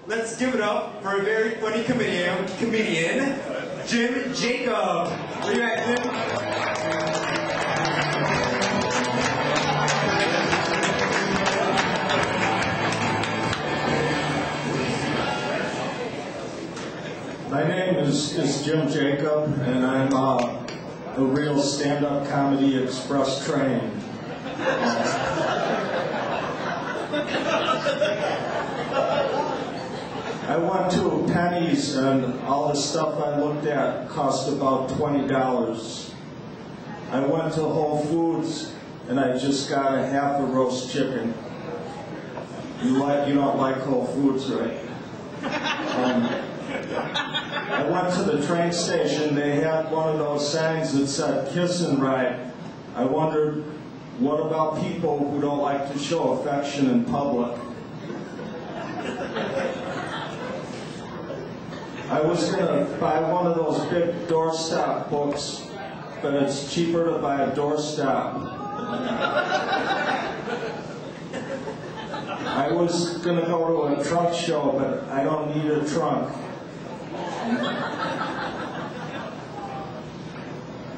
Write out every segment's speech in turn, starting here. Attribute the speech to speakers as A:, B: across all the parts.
A: Let's give it up for a very funny comedian, Jim Jacob. Where you at, Jim?
B: My name is Jim Jacob, and I'm a real stand-up comedy express trained. I went to Penny's, and all the stuff I looked at cost about $20. I went to Whole Foods, and I just got a half a roast chicken. You don't like Whole Foods, right? I went to the train station. They had one of those signs that said "Kiss and Ride." I wondered, what about people who don't like to show affection in public? I was going to buy one of those big doorstop books, but it's cheaper to buy a doorstop. I was going to go to a trunk show, but I don't need a trunk.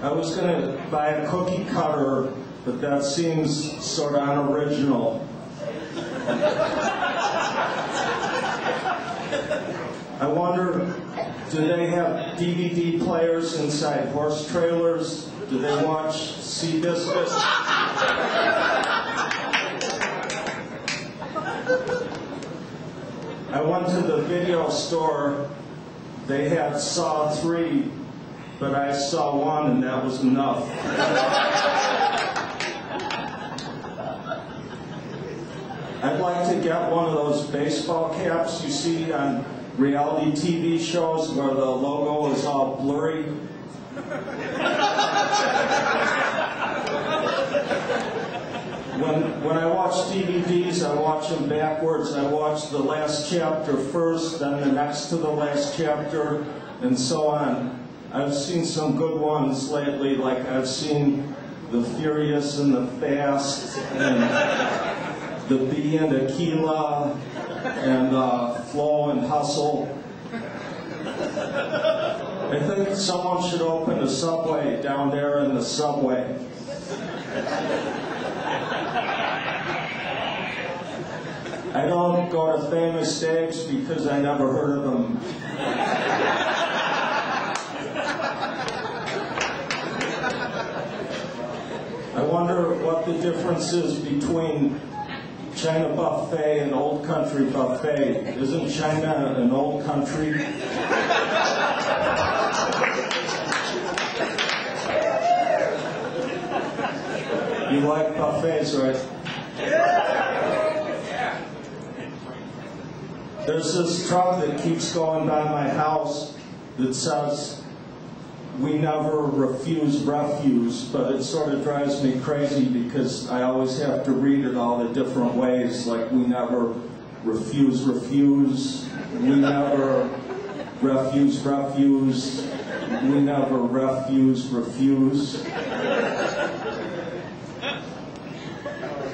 B: I was going to buy a cookie cutter, but that seems sort of unoriginal. I wonder, do they have DVD players inside horse trailers? Do they watch Seabiscuit? I went to the video store. They had Saw 3, but I saw 1 and that was enough. I'd like to get one of those baseball caps you see on reality TV shows where the logo is all blurry. When I watch DVDs, I watch them backwards. I watch the last chapter first, then the next to the last chapter, and so on. I've seen some good ones lately, like I've seen The Furious and the Fast, and The Bee and Aquila, and Flow and Hustle. I think someone should open a Subway down there in the subway. I don't go to Famous Steaks because I never heard of them. I wonder what the difference is between China Buffet and Old Country Buffet. Isn't China an old country? You like buffets, right? There's this truck that keeps going by my house that says, "We never refuse refuse," but it sort of drives me crazy because I always have to read it all the different ways, like "we never refuse refuse," "we never refuse refuse," "we never refuse refuse."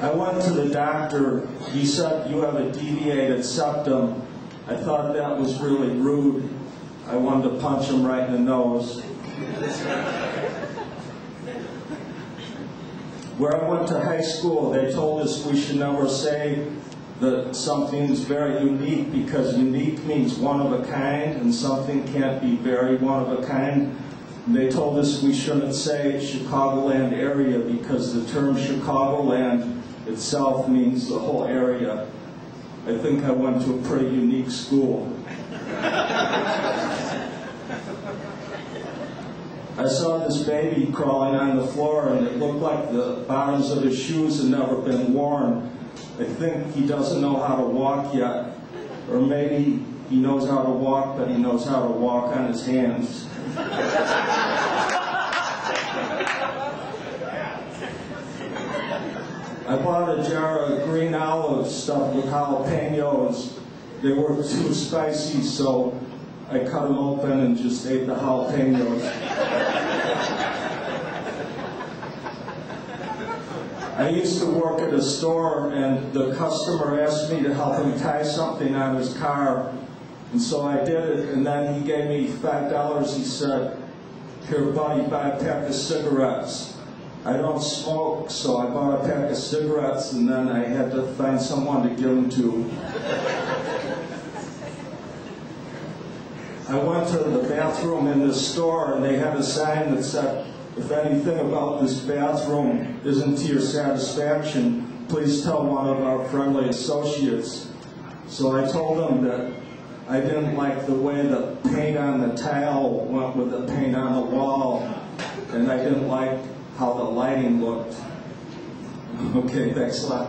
B: I went to the doctor. He said, "You have a deviated septum." I thought that was really rude. I wanted to punch him right in the nose. Where I went to high school, they told us we should never say that something's very unique because unique means one of a kind, and something can't be very one of a kind. And they told us we shouldn't say Chicagoland area because the term Chicagoland itself means the whole area. I think I went to a pretty unique school. I saw this baby crawling on the floor, and it looked like the bottoms of his shoes had never been worn. I think he doesn't know how to walk yet. Or maybe he knows how to walk, but he knows how to walk on his hands. I bought a jar of green olives stuffed with jalapenos. They were too spicy, so I cut them open and just ate the jalapenos. I used to work at a store, and the customer asked me to help him tie something on his car, And so I did it, and then he gave me $5. He said, "Here, buddy, buy a pack of cigarettes." I don't smoke, so I bought a pack of cigarettes, and then I had to find someone to give them to. I went to the bathroom in the store, and they had a sign that said, "If anything about this bathroom isn't to your satisfaction, please tell one of our friendly associates." So I told them that I didn't like the way the paint on the tile went with the paint on the wall, and I didn't like how the lighting looked. Okay, thanks a lot.